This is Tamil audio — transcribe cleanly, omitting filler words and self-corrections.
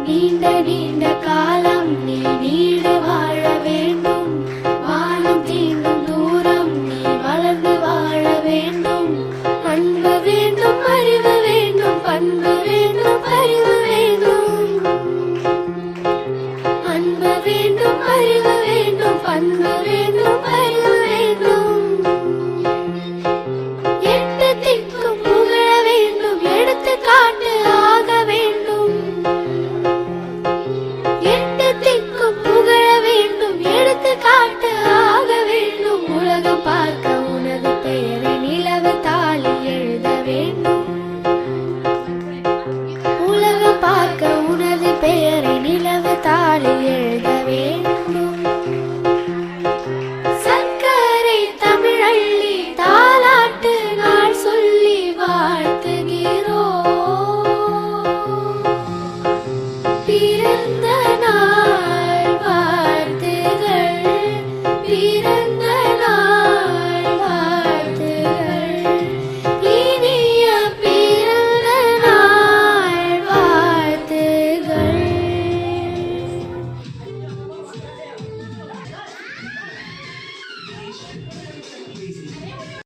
நீண்ட நீண்ட காலம் நீ நீடு வாழ வேண்டும். வானம் தீண்டும் தூரம் நீ வளர்ந்து வாழ வேண்டும். அன்பு வேண்டும், அறிவு வேண்டும், பண்பு வேண்டும், அறிவு வேண்டும். அன்பு வேண்டும், அறிவு வேண்டும், பண்பு வேண்டும், அறிவு வேண்டும். எட்டு திக்கும் புகழ வேண்டும், எடுத்துக்காட்டு ஆக வேண்டும். எட்டு திக்கும் புகழ வேண்டும், எடுத்துக்காட்டு ஆக வேண்டும். உலகம் பார்க்க உனது பெயரை நிலவு தாளி எழுத வேண்டும். உலகம் பார்க்க உனது பெயரை நிலவு தாளி எழுத வேண்டும். சர்க்கரை தமிழள்ளி தாலாட்டு நாள் சொல்லி வாழ்த்துகிறோம். பிறந்த நாள் வாழ்த்துகள்.